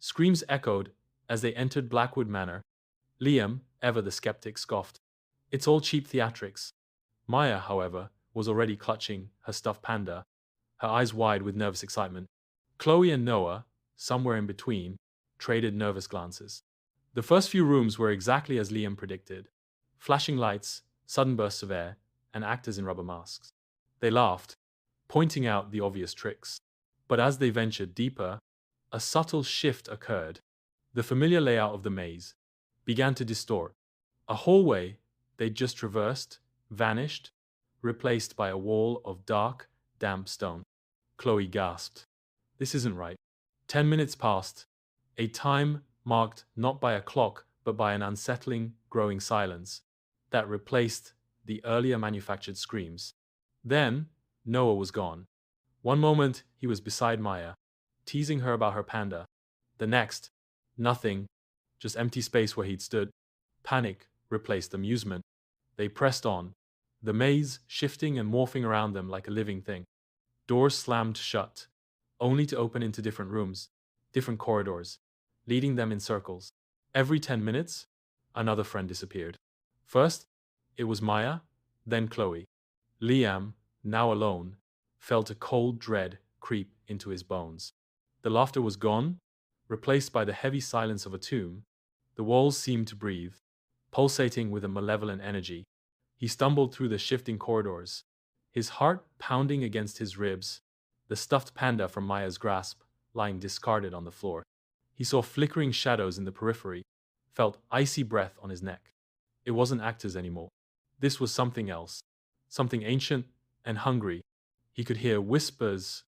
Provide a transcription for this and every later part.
Screams echoed as they entered Blackwood Manor. Liam, ever the skeptic, scoffed. It's all cheap theatrics. Maya, however, was already clutching her stuffed panda, her eyes wide with nervous excitement. Chloe and Noah, somewhere in between, traded nervous glances. The first few rooms were exactly as Liam predicted. Flashing lights, sudden bursts of air, and actors in rubber masks. They laughed, pointing out the obvious tricks. But as they ventured deeper, a subtle shift occurred. The familiar layout of the maze began to distort. A hallway they'd just traversed vanished, replaced by a wall of dark, damp stone. Chloe gasped. This isn't right. 10 minutes passed, a time marked not by a clock but by an unsettling, growing silence that replaced the earlier manufactured screams. Then, Noah was gone. One moment, he was beside Maya, teasing her about her panda. The next, nothing, just empty space where he'd stood. Panic replaced amusement. They pressed on, the maze shifting and morphing around them like a living thing. Doors slammed shut, only to open into different rooms, different corridors, leading them in circles. Every 10 minutes, another friend disappeared. First, it was Maya, then Chloe. Liam, now alone, felt a cold dread creep into his bones. The laughter was gone, replaced by the heavy silence of a tomb. The walls seemed to breathe, pulsating with a malevolent energy. He stumbled through the shifting corridors, his heart pounding against his ribs, the stuffed panda from Maya's grasp lying discarded on the floor. He saw flickering shadows in the periphery, felt icy breath on his neck. It wasn't actors anymore. This was something else, something ancient and hungry. He could hear whispers,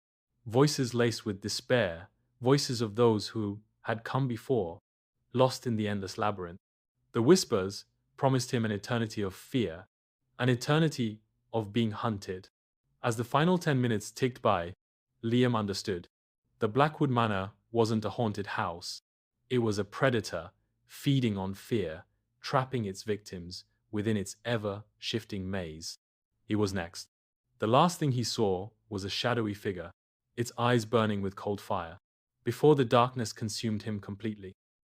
voices laced with despair, voices of those who had come before, lost in the endless labyrinth. The whispers promised him an eternity of fear, an eternity of being hunted. As the final 10 minutes ticked by, Liam understood. The Blackwood Manor wasn't a haunted house. It was a predator, feeding on fear, trapping its victims within its ever-shifting maze. He was next. The last thing he saw was a shadowy figure, its eyes burning with cold fire, before the darkness consumed him completely.